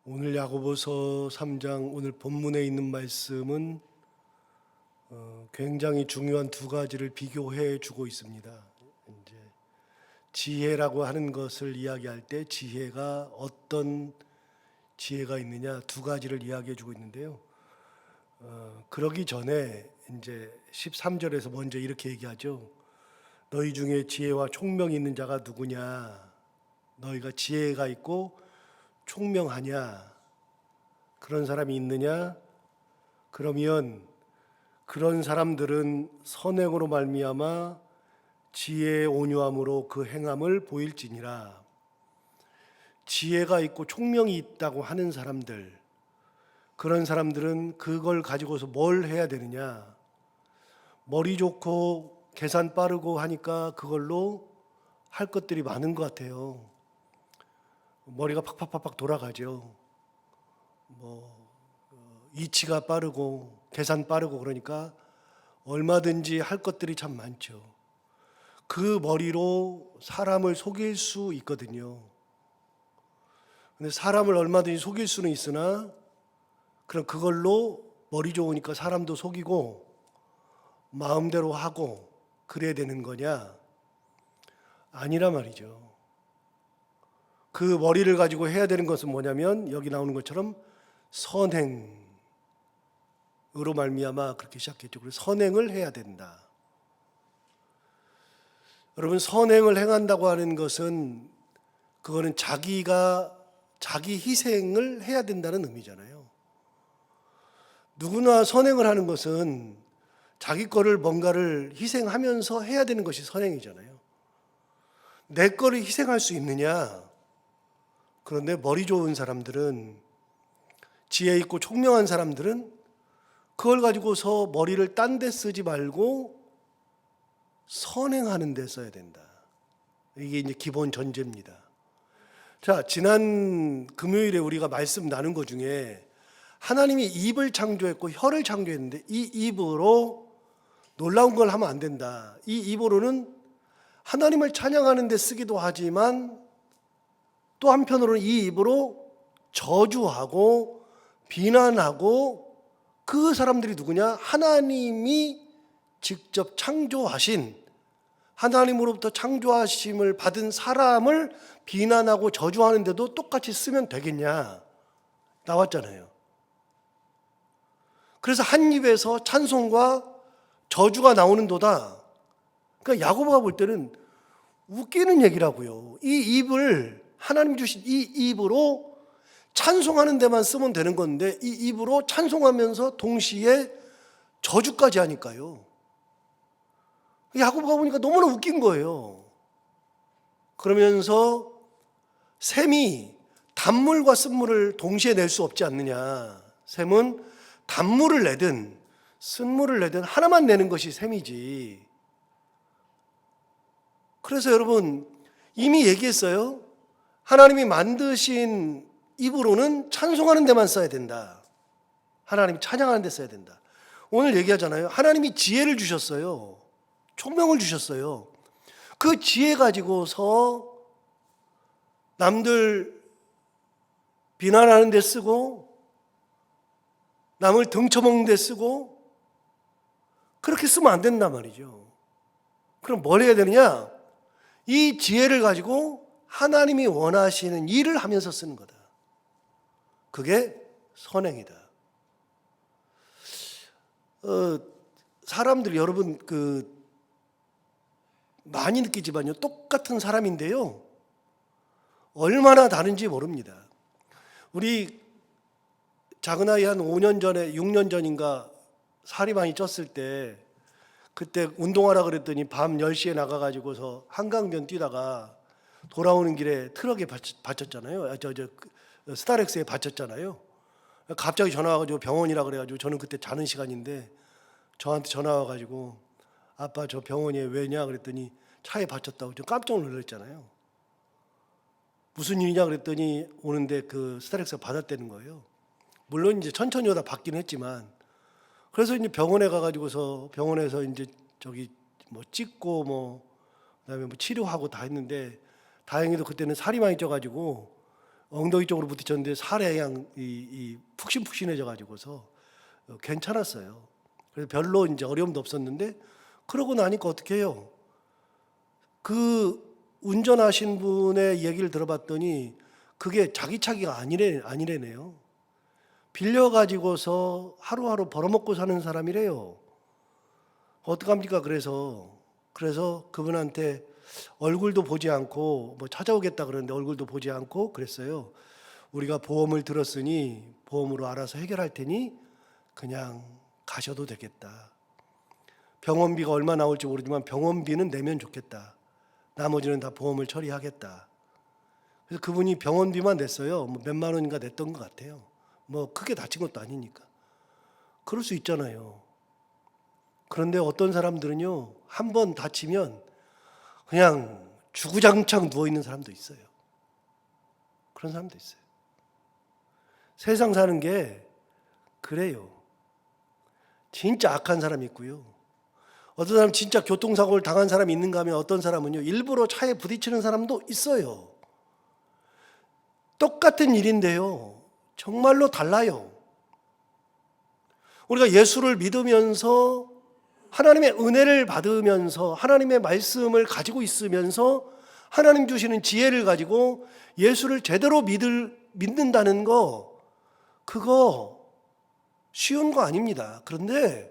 오늘 야고보서 3장 오늘 본문에 있는 말씀은 굉장히 중요한 두 가지를 비교해 주고 있습니다. 이제 지혜라고 하는 것을 이야기할 때 지혜가 어떤 지혜가 있느냐 두 가지를 이야기해 주고 있는데요. 그러기 전에 이제 13절에서 먼저 이렇게 얘기하죠. 너희 중에 지혜와 총명이 있는 자가 누구냐? 너희가 지혜가 있고 총명하냐? 그런 사람이 있느냐? 그러면 그런 사람들은 선행으로 말미암아 지혜의 온유함으로 그 행함을 보일지니라. 지혜가 있고 총명이 있다고 하는 사람들, 그런 사람들은 그걸 가지고서 뭘 해야 되느냐? 머리 좋고 계산 빠르고 하니까 그걸로 할 것들이 많은 것 같아요. 머리가 팍팍팍팍 돌아가죠. 이치가 빠르고 계산 빠르고 그러니까 얼마든지 할 것들이 참 많죠. 그 머리로 사람을 속일 수 있거든요. 근데 사람을 얼마든지 속일 수는 있으나 그럼 그걸로 머리 좋으니까 사람도 속이고 마음대로 하고 그래야 되는 거냐? 아니라 말이죠. 그 머리를 가지고 해야 되는 것은 뭐냐면 여기 나오는 것처럼 선행으로 말미암아 그렇게 시작했죠. 그래서 선행을 해야 된다. 여러분, 선행을 행한다고 하는 것은 그거는 자기 희생을 해야 된다는 의미잖아요. 누구나 선행을 하는 것은 자기 거를 뭔가를 희생하면서 해야 되는 것이 선행이잖아요. 내 거를 희생할 수 있느냐? 그런데 머리 좋은 사람들은, 지혜 있고 총명한 사람들은 그걸 가지고서 머리를 딴 데 쓰지 말고 선행하는 데 써야 된다. 이게 이제 기본 전제입니다. 자, 지난 금요일에 우리가 말씀 나눈 것 중에 하나님이 입을 창조했고 혀를 창조했는데 이 입으로 놀라운 걸 하면 안 된다. 이 입으로는 하나님을 찬양하는 데 쓰기도 하지만 또 한편으로는 이 입으로 저주하고 비난하고 그 사람들이 누구냐? 하나님이 직접 창조하신, 하나님으로부터 창조하심을 받은 사람을 비난하고 저주하는데도 똑같이 쓰면 되겠냐? 나왔잖아요. 그래서 한 입에서 찬송과 저주가 나오는도다. 그러니까 야고보가 볼 때는 웃기는 얘기라고요. 이 입을 하나님 주신 이 입으로 찬송하는 데만 쓰면 되는 건데 이 입으로 찬송하면서 동시에 저주까지 하니까요. 야고보가 보니까 너무나 웃긴 거예요. 그러면서 샘이 단물과 쓴물을 동시에 낼 수 없지 않느냐. 샘은 단물을 내든 쓴물을 내든 하나만 내는 것이 샘이지. 그래서 여러분 이미 얘기했어요. 하나님이 만드신 입으로는 찬송하는 데만 써야 된다. 하나님 찬양하는 데 써야 된다. 오늘 얘기하잖아요. 하나님이 지혜를 주셨어요. 총명을 주셨어요. 그 지혜 가지고서 남들 비난하는 데 쓰고 남을 등쳐먹는 데 쓰고 그렇게 쓰면 안 된단 말이죠. 그럼 뭘 해야 되느냐? 이 지혜를 가지고 하나님이 원하시는 일을 하면서 쓰는 거다. 그게 선행이다. 사람들이 여러분 많이 느끼지만요. 똑같은 사람인데요. 얼마나 다른지 모릅니다. 우리 작은 아이 한 5년 전에 6년 전인가 살이 많이 쪘을 때 그때 운동하라 그랬더니 밤 10시에 나가가지고서 한강변 뛰다가 돌아오는 길에 트럭에 받쳤잖아요. 스타렉스에 받쳤잖아요. 갑자기 전화 와가지고 병원이라 그래가지고 저는 그때 자는 시간인데 저한테 전화 와가지고 아빠 저 병원에 왜냐 그랬더니 차에 받쳤다고 좀 깜짝 놀랐잖아요. 무슨 일이냐 그랬더니 오는데 그 스타렉스가 받았다는 거예요. 물론 이제 천천히 오다 받긴 했지만 그래서 이제 병원에 가가지고서 병원에서 이제 찍고 그다음에 치료하고 다 했는데 다행히도 그때는 살이 많이 쪄가지고 엉덩이 쪽으로 부딪혔는데 살에 그냥 푹신푹신해져 가지고서 괜찮았어요. 그래서 별로 이제 어려움도 없었는데, 그러고 나니까 어떻게 해요? 그 운전하신 분의 얘기를 들어봤더니 그게 자기 차기가 아니래네요. 빌려가지고서 하루하루 벌어먹고 사는 사람이래요. 어떡합니까? 그래서 그분한테 얼굴도 보지 않고 뭐 찾아오겠다 그러는데 얼굴도 보지 않고 그랬어요. 우리가 보험을 들었으니 보험으로 알아서 해결할 테니 그냥 가셔도 되겠다. 병원비가 얼마 나올지 모르지만 병원비는 내면 좋겠다. 나머지는 다 보험을 처리하겠다. 그래서 그분이 병원비만 냈어요. 뭐 몇만 원인가 냈던 것 같아요. 뭐 크게 다친 것도 아니니까. 그럴 수 있잖아요. 그런데 어떤 사람들은요, 한 번 다치면 그냥 주구장창 누워있는 사람도 있어요. 그런 사람도 있어요. 세상 사는 게 그래요. 진짜 악한 사람이 있고요. 어떤 사람 진짜 교통사고를 당한 사람이 있는가 하면 어떤 사람은요, 일부러 차에 부딪히는 사람도 있어요. 똑같은 일인데요, 정말로 달라요. 우리가 예수를 믿으면서 하나님의 은혜를 받으면서 하나님의 말씀을 가지고 있으면서 하나님 주시는 지혜를 가지고 예수를 제대로 믿는다는 거, 그거 쉬운 거 아닙니다. 그런데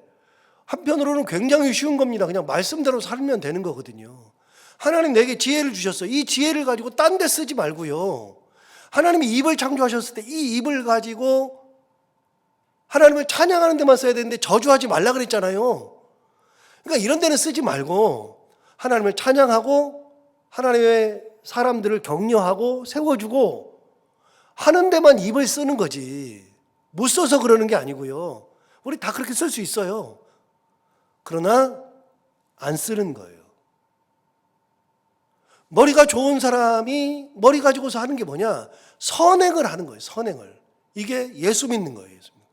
한편으로는 굉장히 쉬운 겁니다. 그냥 말씀대로 살면 되는 거거든요. 하나님 내게 지혜를 주셨어요. 이 지혜를 가지고 딴 데 쓰지 말고요. 하나님이 입을 창조하셨을 때 이 입을 가지고 하나님을 찬양하는 데만 써야 되는데 저주하지 말라 그랬잖아요. 그러니까 이런 데는 쓰지 말고 하나님을 찬양하고 하나님의 사람들을 격려하고 세워주고 하는 데만 입을 쓰는 거지. 못 써서 그러는 게 아니고요. 우리 다 그렇게 쓸 수 있어요. 그러나 안 쓰는 거예요. 머리가 좋은 사람이 머리 가지고서 하는 게 뭐냐? 선행을 하는 거예요. 선행을. 이게 예수 믿는 거예요. 예수 믿는 거.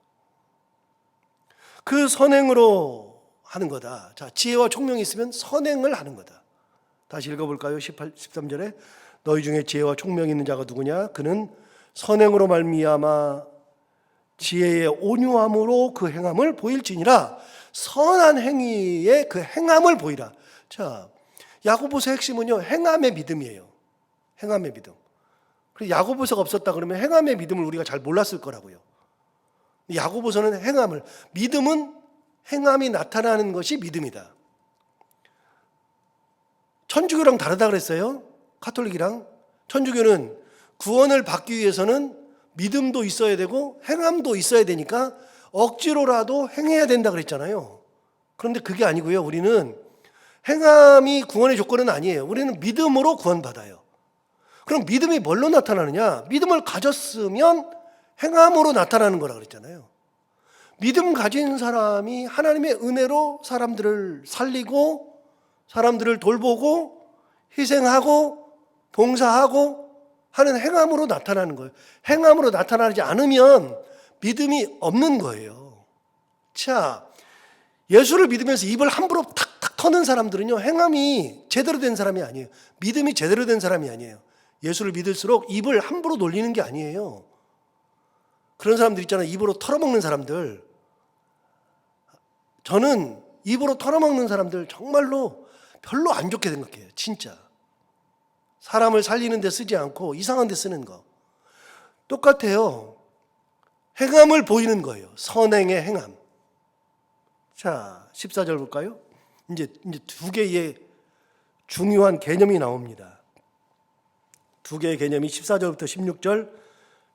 그 선행으로 하는 거다. 자, 지혜와 총명이 있으면 선행을 하는 거다. 다시 읽어볼까요? 13절에 너희 중에 지혜와 총명이 있는 자가 누구냐? 그는 선행으로 말미암아 지혜의 온유함으로 그 행함을 보일지니라. 선한 행위의 그 행함을 보이라. 자, 야고보서 핵심은요, 행함의 믿음이에요. 행함의 믿음. 그리고 야고보서가 없었다 그러면 행함의 믿음을 우리가 잘 몰랐을 거라고요. 야고보서는 행함을, 믿음은 행함이 나타나는 것이 믿음이다. 천주교랑 다르다 그랬어요. 가톨릭이랑. 천주교는 구원을 받기 위해서는 믿음도 있어야 되고 행함도 있어야 되니까 억지로라도 행해야 된다 그랬잖아요. 그런데 그게 아니고요. 우리는 행함이 구원의 조건은 아니에요. 우리는 믿음으로 구원받아요. 그럼 믿음이 뭘로 나타나느냐? 믿음을 가졌으면 행함으로 나타나는 거라 그랬잖아요. 믿음 가진 사람이 하나님의 은혜로 사람들을 살리고 사람들을 돌보고 희생하고 봉사하고 하는 행함으로 나타나는 거예요. 행함으로 나타나지 않으면 믿음이 없는 거예요. 자, 예수를 믿으면서 입을 함부로 탁탁 터는 사람들은요, 행함이 제대로 된 사람이 아니에요. 믿음이 제대로 된 사람이 아니에요. 예수를 믿을수록 입을 함부로 놀리는 게 아니에요. 그런 사람들 있잖아요. 입으로 털어먹는 사람들. 저는 입으로 털어먹는 사람들 정말로 별로 안 좋게 생각해요. 진짜. 사람을 살리는 데 쓰지 않고 이상한 데 쓰는 거. 똑같아요. 행함을 보이는 거예요. 선행의 행함. 자, 14절 볼까요? 이제 두 개의 중요한 개념이 나옵니다. 두 개의 개념이 14절부터 16절,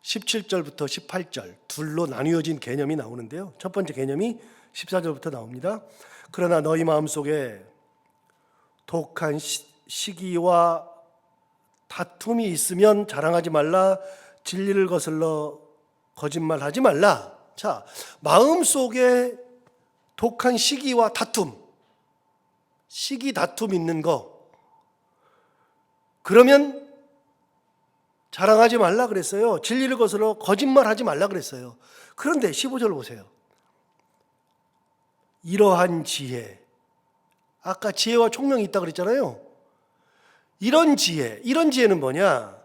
17절부터 18절 둘로 나뉘어진 개념이 나오는데요. 첫 번째 개념이 14절부터 나옵니다. 그러나 너희 마음속에 독한 시기와 다툼이 있으면 자랑하지 말라. 진리를 거슬러 거짓말하지 말라. 자, 마음속에 독한 시기와 다툼, 시기 다툼 있는 거, 그러면 자랑하지 말라 그랬어요. 진리를 거슬러 거짓말하지 말라 그랬어요. 그런데 15절 보세요. 이러한 지혜, 아까 지혜와 총명이 있다 그랬잖아요. 이런 지혜는 뭐냐?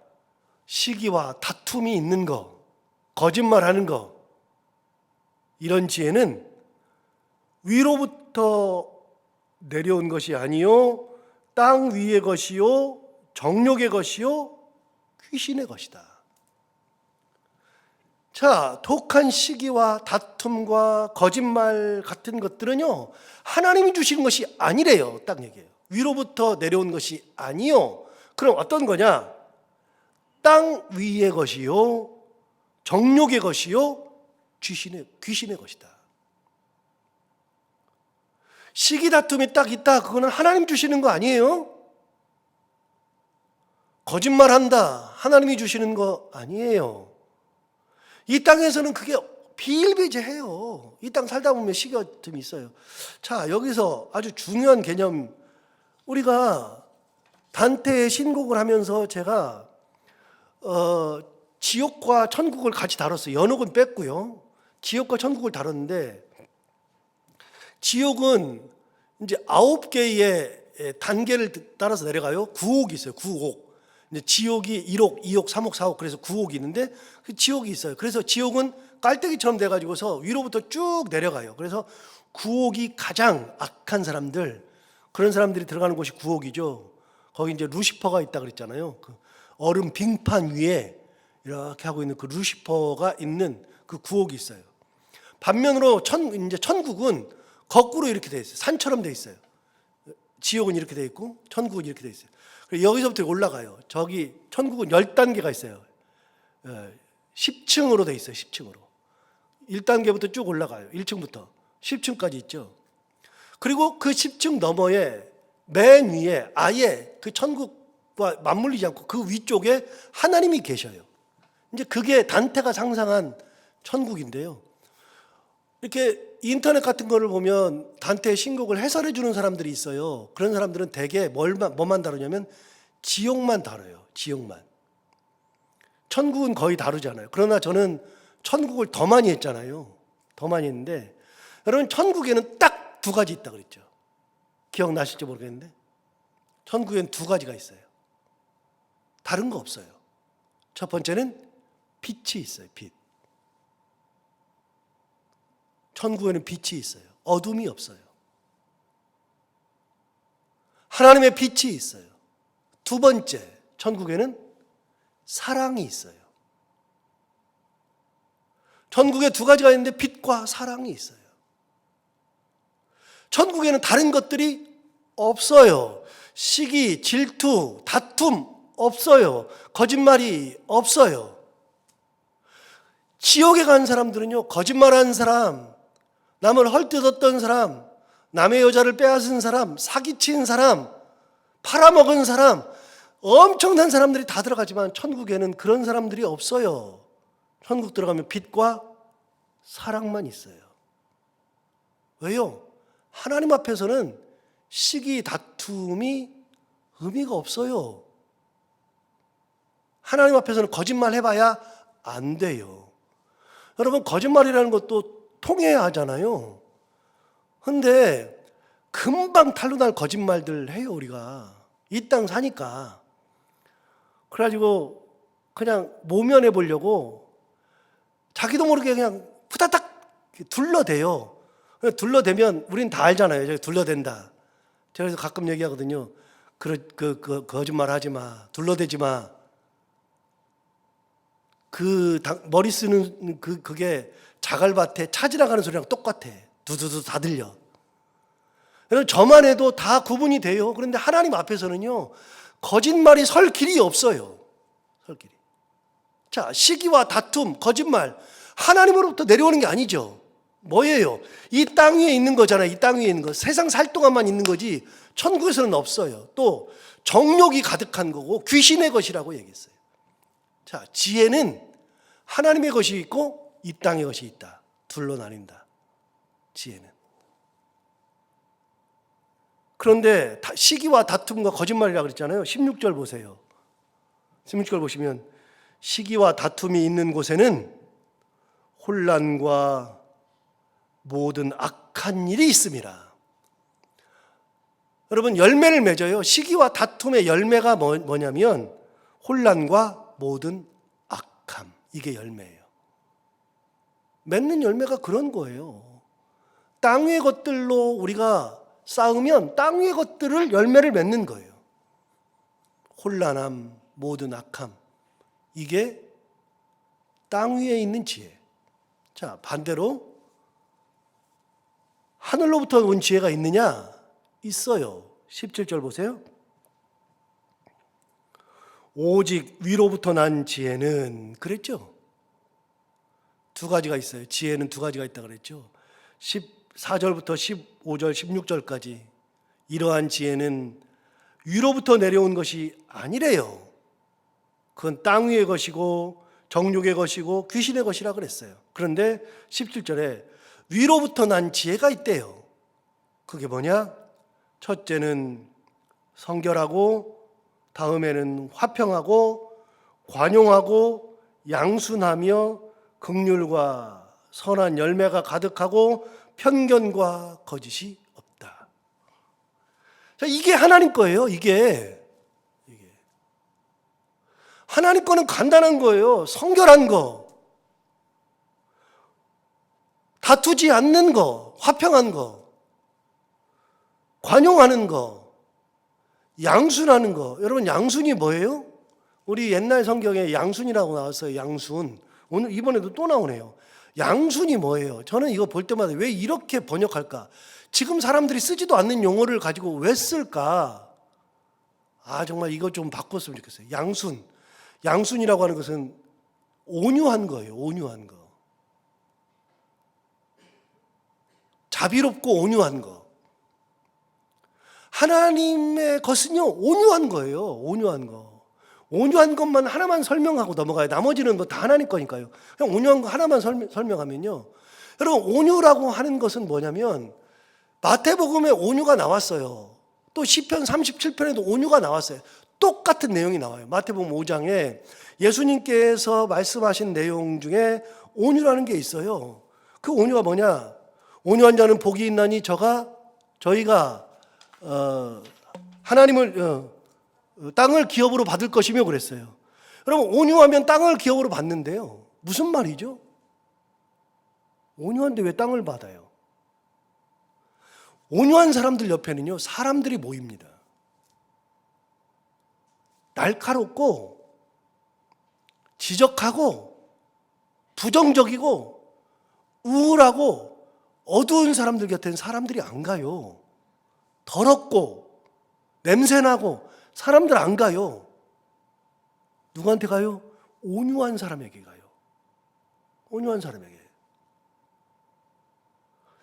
시기와 다툼이 있는 거, 거짓말하는 거, 이런 지혜는 위로부터 내려온 것이 아니요 땅 위의 것이요 정욕의 것이요 귀신의 것이다. 자, 독한 시기와 다툼과 거짓말 같은 것들은요 하나님이 주시는 것이 아니래요. 딱 얘기해요. 위로부터 내려온 것이 아니요. 그럼 어떤 거냐? 땅 위의 것이요 정욕의 것이요 귀신의 것이다. 시기 다툼이 딱 있다. 그거는 하나님 주시는 거 아니에요. 거짓말한다. 하나님이 주시는 거 아니에요. 이 땅에서는 그게 비일비재해요. 이 땅 살다 보면 시기 다툼이 있어요. 자, 여기서 아주 중요한 개념, 우리가 단테의 신곡을 하면서 제가 지옥과 천국을 같이 다뤘어요. 연옥은 뺐고요. 지옥과 천국을 다뤘는데, 지옥은 이제 9개의 단계를 따라서 내려가요. 9옥이 있어요. 9옥. 이제 지옥이 1옥, 2옥, 3옥, 4옥, 그래서 9옥이 있는데 그 지옥이 있어요. 그래서 지옥은 깔때기처럼 돼가지고서 위로부터 쭉 내려가요. 그래서 9옥이 가장 악한 사람들, 그런 사람들이 들어가는 곳이 9옥이죠. 거기 이제 루시퍼가 있다 그랬잖아요. 그 얼음 빙판 위에 이렇게 하고 있는 그 루시퍼가 있는 그 9옥이 있어요. 반면으로 이제 천국은 거꾸로 이렇게 돼 있어요. 산처럼 돼 있어요. 지옥은 이렇게 돼 있고 천국은 이렇게 돼 있어요. 여기서부터 올라가요. 저기 천국은 10단계가 있어요. 10층으로 돼 있어요. 10층으로. 1단계부터 쭉 올라가요. 1층부터 10층까지 있죠. 그리고 그 10층 너머에 맨 위에 아예 그 천국과 맞물리지 않고 그 위쪽에 하나님이 계셔요. 이제 그게 단테가 상상한 천국인데요. 이렇게 인터넷 같은 거를 보면 단테의 신곡을 해설해 주는 사람들이 있어요. 그런 사람들은 대개 뭐만 다루냐면 지옥만 다뤄요. 지옥만. 천국은 거의 다루잖아요. 그러나 저는 천국을 더 많이 했잖아요. 더 많이 했는데, 여러분 천국에는 딱 두 가지 있다 그랬죠. 기억나실지 모르겠는데 천국에는 두 가지가 있어요. 다른 거 없어요. 첫 번째는 빛이 있어요. 빛. 천국에는 빛이 있어요. 어둠이 없어요. 하나님의 빛이 있어요. 두 번째, 천국에는 사랑이 있어요. 천국에 두 가지가 있는데 빛과 사랑이 있어요. 천국에는 다른 것들이 없어요. 시기, 질투, 다툼 없어요. 거짓말이 없어요. 지옥에 간 사람들은요, 거짓말한 사람, 남을 헐뜯었던 사람, 남의 여자를 빼앗은 사람, 사기친 사람, 팔아먹은 사람, 엄청난 사람들이 다 들어가지만 천국에는 그런 사람들이 없어요. 천국 들어가면 빛과 사랑만 있어요. 왜요? 하나님 앞에서는 시기, 다툼이 의미가 없어요. 하나님 앞에서는 거짓말 해봐야 안 돼요. 여러분, 거짓말이라는 것도 통해야 하잖아요. 근데 금방 탄로날 거짓말들 해요, 우리가. 이 땅 사니까. 그래가지고 그냥 모면해 보려고 자기도 모르게 그냥 후다닥 둘러대요. 둘러대면 우린 다 알잖아요. 저기 둘러댄다. 제가 그래서 가끔 얘기하거든요. 그 거짓말 하지 마. 둘러대지 마. 머리 쓰는 그게 자갈밭에 차 지나가는 소리랑 똑같아. 두두두 다 들려. 여러분, 저만 해도 다 구분이 돼요. 그런데 하나님 앞에서는요, 거짓말이 설 길이 없어요. 설 길이. 자, 시기와 다툼, 거짓말, 하나님으로부터 내려오는 게 아니죠. 뭐예요? 이 땅 위에 있는 거잖아요. 이 땅 위에 있는 거. 세상 살 동안만 있는 거지 천국에서는 없어요. 또 정욕이 가득한 거고 귀신의 것이라고 얘기했어요. 자, 지혜는 하나님의 것이 있고 이 땅의 것이 있다. 둘로 나뉜다. 지혜는. 그런데 시기와 다툼과 거짓말이라고 그랬잖아요. 16절 보세요. 16절 보시면 시기와 다툼이 있는 곳에는 혼란과 모든 악한 일이 있습니다. 여러분, 열매를 맺어요. 시기와 다툼의 열매가 뭐냐면 혼란과 모든 악함. 이게 열매예요. 맺는 열매가 그런 거예요. 땅 위의 것들로 우리가 쌓으면 땅 위의 것들을 열매를 맺는 거예요. 혼란함, 모든 악함. 이게 땅 위에 있는 지혜. 자, 반대로 하늘로부터 온 지혜가 있느냐? 있어요. 17절 보세요. 오직 위로부터 난 지혜는 그랬죠. 두 가지가 있어요. 지혜는 두 가지가 있다 그랬죠. 14절부터 15절, 16절까지 이러한 지혜는 위로부터 내려온 것이 아니래요. 그건 땅 위의 것이고 정욕의 것이고 귀신의 것이라 그랬어요. 그런데 17절에 위로부터 난 지혜가 있대요. 그게 뭐냐? 첫째는 성결하고, 다음에는 화평하고, 관용하고, 양순하며 긍휼과 선한 열매가 가득하고 편견과 거짓이 없다. 자, 이게 하나님 거예요. 이게 하나님 거는 간단한 거예요. 성결한 거, 다투지 않는 거, 화평한 거, 관용하는 거, 양순하는 거. 여러분, 양순이 뭐예요? 우리 옛날 성경에 양순이라고 나왔어요. 양순. 오늘 이번에도 또 나오네요. 양순이 뭐예요? 저는 이거 볼 때마다 왜 이렇게 번역할까? 지금 사람들이 쓰지도 않는 용어를 가지고 왜 쓸까? 정말 이거 좀 바꿨으면 좋겠어요. 양순. 양순이라고 하는 것은 온유한 거예요. 온유한 거. 자비롭고 온유한 거. 하나님의 것은요, 온유한 거예요. 온유한 거. 온유한 것만 하나만 설명하고 넘어가요. 나머지는 뭐 다 하나님 거니까요. 그냥 온유한 거 하나만 설명하면요. 여러분, 온유라고 하는 것은 뭐냐면 마태복음에 온유가 나왔어요. 또 시편 37편에도 온유가 나왔어요. 똑같은 내용이 나와요. 마태복음 5장에 예수님께서 말씀하신 내용 중에 온유라는 게 있어요. 그 온유가 뭐냐? 온유한 자는 복이 있나니 저희가 하나님을 땅을 기업으로 받을 것이며 그랬어요. 여러분, 온유하면 땅을 기업으로 받는데요. 무슨 말이죠? 온유한데 왜 땅을 받아요? 온유한 사람들 옆에는요, 사람들이 모입니다. 날카롭고 지적하고 부정적이고 우울하고 어두운 사람들 곁에는 사람들이 안 가요. 더럽고 냄새나고 사람들 안 가요. 누구한테 가요? 온유한 사람에게 가요. 온유한 사람에게.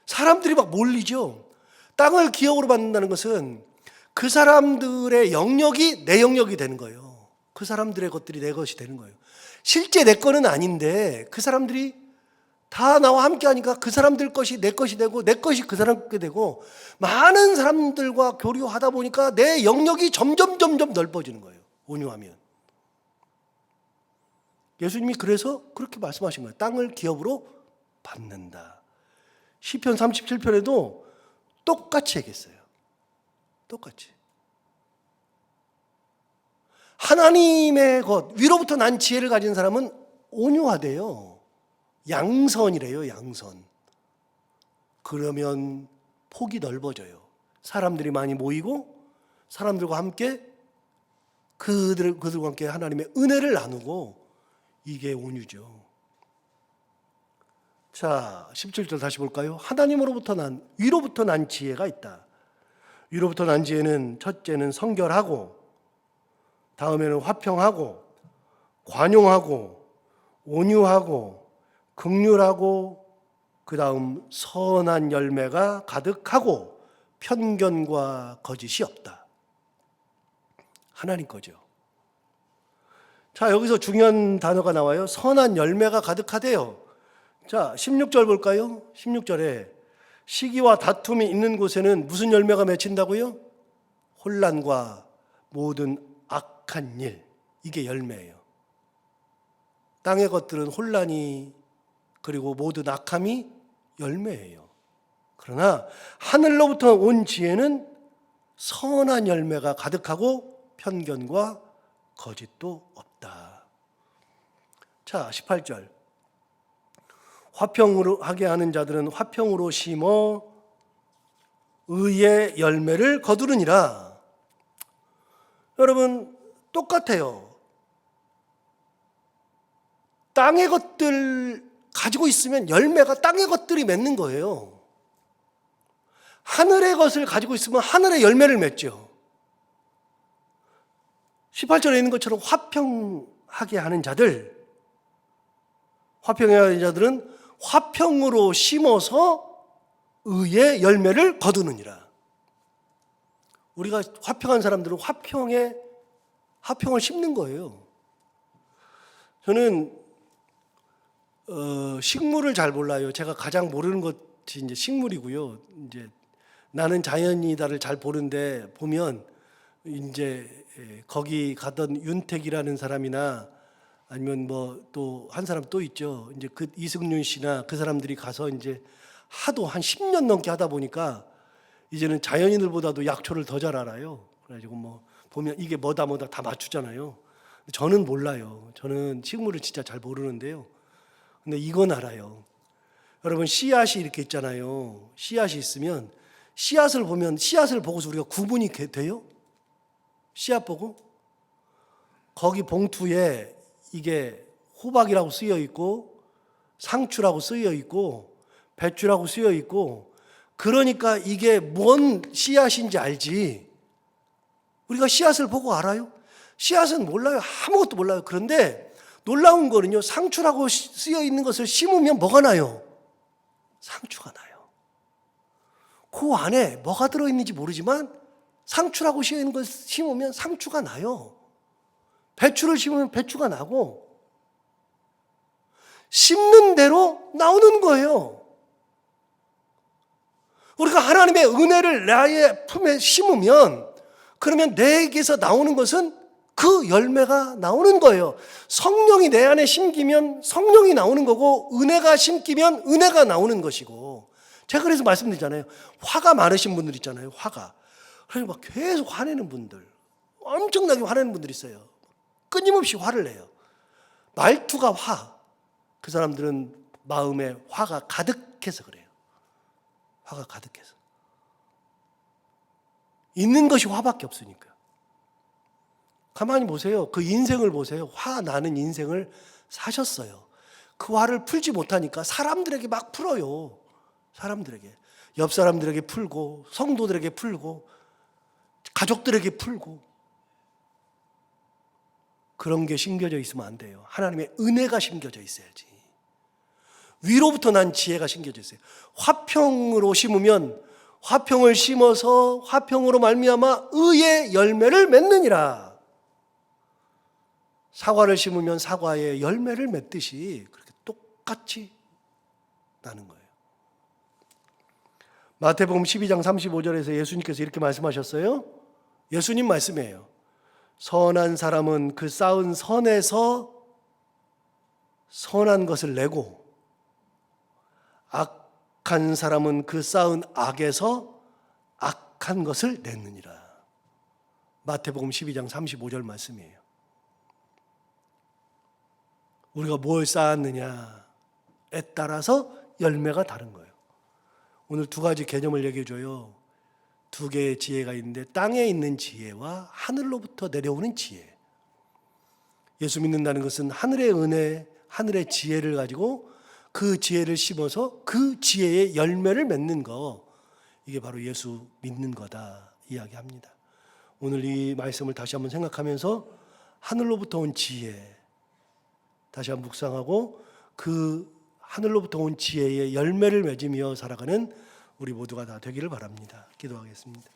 사람들이 막 몰리죠. 땅을 기업으로 받는다는 것은 그 사람들의 영역이 내 영역이 되는 거예요. 그 사람들의 것들이 내 것이 되는 거예요. 실제 내 거는 아닌데 그 사람들이 다 나와 함께 하니까 그 사람들 것이 내 것이 되고 내 것이 그 사람 것이 되고 많은 사람들과 교류하다 보니까 내 영역이 점점 넓어지는 거예요. 온유하면. 예수님이 그래서 그렇게 말씀하신 거예요. 땅을 기업으로 받는다. 시편 37편에도 똑같이 얘기했어요. 똑같이. 하나님의 것, 위로부터 난 지혜를 가진 사람은 온유하대요. 양선이래요, 양선. 그러면 폭이 넓어져요. 사람들이 많이 모이고 사람들과 함께 그들과 함께 하나님의 은혜를 나누고 이게 온유죠. 자, 17절 다시 볼까요? 위로부터 난 지혜가 있다. 위로부터 난 지혜는 첫째는 성결하고, 다음에는 화평하고, 관용하고, 온유하고, 긍휼하고, 그 다음 선한 열매가 가득하고 편견과 거짓이 없다. 하나님 거죠. 자, 여기서 중요한 단어가 나와요. 선한 열매가 가득하대요. 자, 16절 볼까요? 16절에 시기와 다툼이 있는 곳에는 무슨 열매가 맺힌다고요? 혼란과 모든 악한 일. 이게 열매예요. 땅의 것들은 혼란이 그리고 모든 악함이 열매예요. 그러나 하늘로부터 온 지혜는 선한 열매가 가득하고 편견과 거짓도 없다. 자, 18절. 화평으로 하게 하는 자들은 화평으로 심어 의의 열매를 거두느니라. 여러분, 똑같아요. 땅의 것들 가지고 있으면 열매가 땅의 것들이 맺는 거예요. 하늘의 것을 가지고 있으면 하늘의 열매를 맺죠. 18절에 있는 것처럼 화평하게 하는 자들, 화평하게 하는 자들은 화평으로 심어서 의의 열매를 거두느니라. 우리가 화평한 사람들은 화평을 심는 거예요. 저는 식물을 잘 몰라요. 제가 가장 모르는 것이 이제 식물이고요. 이제 나는 자연이다를 잘 보는데 보면 이제 거기 가던 윤택이라는 사람이나 아니면 뭐 또 한 사람 또 있죠. 이제 그 이승윤 씨나 그 사람들이 가서 이제 하도 한 10년 넘게 하다 보니까 이제는 자연인들보다도 약초를 더 잘 알아요. 그래가지고 뭐 보면 이게 뭐다 다 맞추잖아요. 저는 몰라요. 저는 식물을 진짜 잘 모르는데요. 근데 이건 알아요. 여러분, 씨앗이 이렇게 있잖아요. 씨앗이 있으면 씨앗을 보면 씨앗을 보고서 우리가 구분이 돼요? 씨앗 보고? 거기 봉투에 이게 호박이라고 쓰여 있고 상추라고 쓰여 있고 배추라고 쓰여 있고, 그러니까 이게 뭔 씨앗인지 알지. 우리가 씨앗을 보고 알아요? 씨앗은 몰라요. 아무것도 몰라요. 그런데 놀라운 거는요, 상추라고 쓰여 있는 것을 심으면 뭐가 나요? 상추가 나요. 그 안에 뭐가 들어있는지 모르지만 상추라고 쓰여 있는 것을 심으면 상추가 나요. 배추를 심으면 배추가 나고, 심는 대로 나오는 거예요. 우리가 하나님의 은혜를 나의 품에 심으면, 그러면 내게서 나오는 것은 그 열매가 나오는 거예요. 성령이 내 안에 심기면 성령이 나오는 거고, 은혜가 심기면 은혜가 나오는 것이고. 제가 그래서 말씀드리잖아요. 화가 많으신 분들 있잖아요. 화가. 그래서 막 계속 화내는 분들, 엄청나게 화내는 분들이 있어요. 끊임없이 화를 내요. 말투가 화. 그 사람들은 마음에 화가 가득해서 그래요. 화가 가득해서. 있는 것이 화밖에 없으니까. 가만히 보세요. 그 인생을 보세요. 화 나는 인생을 사셨어요. 그 화를 풀지 못하니까 사람들에게 막 풀어요. 사람들에게. 옆 사람들에게 풀고, 성도들에게 풀고, 가족들에게 풀고. 그런 게 심겨져 있으면 안 돼요. 하나님의 은혜가 심겨져 있어야지. 위로부터 난 지혜가 심겨져 있어요. 화평으로 심으면 화평을 심어서 화평으로 말미암아 의의 열매를 맺느니라. 사과를 심으면 사과의 열매를 맺듯이 그렇게 똑같이 나는 거예요. 마태복음 12장 35절에서 예수님께서 이렇게 말씀하셨어요. 예수님 말씀이에요. 선한 사람은 그 쌓은 선에서 선한 것을 내고, 악한 사람은 그 쌓은 악에서 악한 것을 냈느니라. 마태복음 12장 35절 말씀이에요. 우리가 뭘 쌓았느냐에 따라서 열매가 다른 거예요. 오늘 두 가지 개념을 얘기해 줘요. 두 개의 지혜가 있는데, 땅에 있는 지혜와 하늘로부터 내려오는 지혜. 예수 믿는다는 것은 하늘의 은혜, 하늘의 지혜를 가지고 그 지혜를 심어서 그 지혜의 열매를 맺는 거, 이게 바로 예수 믿는 거다 이야기합니다. 오늘 이 말씀을 다시 한번 생각하면서 하늘로부터 온 지혜 다시 한번 묵상하고, 그 하늘로부터 온 지혜의 열매를 맺으며 살아가는 우리 모두가 다 되기를 바랍니다. 기도하겠습니다.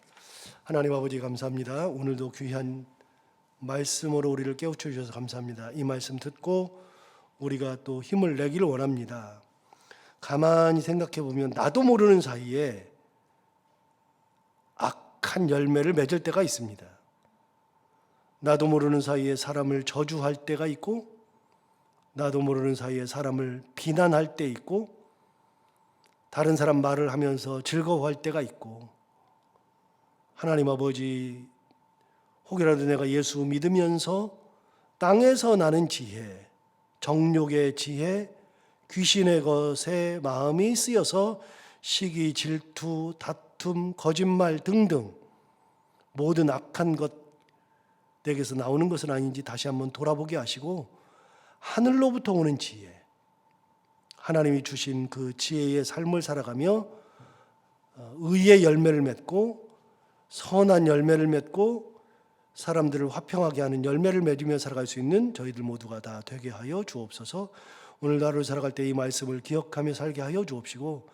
하나님 아버지, 감사합니다. 오늘도 귀한 말씀으로 우리를 깨우쳐 주셔서 감사합니다. 이 말씀 듣고 우리가 또 힘을 내기를 원합니다. 가만히 생각해 보면 나도 모르는 사이에 악한 열매를 맺을 때가 있습니다. 나도 모르는 사이에 사람을 저주할 때가 있고, 나도 모르는 사이에 사람을 비난할 때 있고, 다른 사람 말을 하면서 즐거워할 때가 있고, 하나님 아버지, 혹이라도 내가 예수 믿으면서 땅에서 나는 지혜, 정욕의 지혜, 귀신의 것에 마음이 쓰여서 시기, 질투, 다툼, 거짓말 등등 모든 악한 것 내게서 나오는 것은 아닌지 다시 한번 돌아보게 하시고 하늘로부터 오는 지혜, 하나님이 주신 그 지혜의 삶을 살아가며 의의 열매를 맺고 선한 열매를 맺고 사람들을 화평하게 하는 열매를 맺으며 살아갈 수 있는 저희들 모두가 다 되게 하여 주옵소서. 오늘 하루를 살아갈 때 이 말씀을 기억하며 살게 하여 주옵시고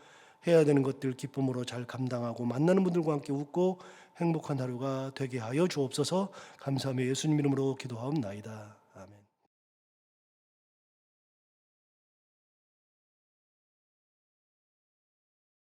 해야 되는 것들 기쁨으로 잘 감당하고 만나는 분들과 함께 웃고 행복한 하루가 되게 하여 주옵소서. 감사하며 예수님 이름으로 기도하옵나이다.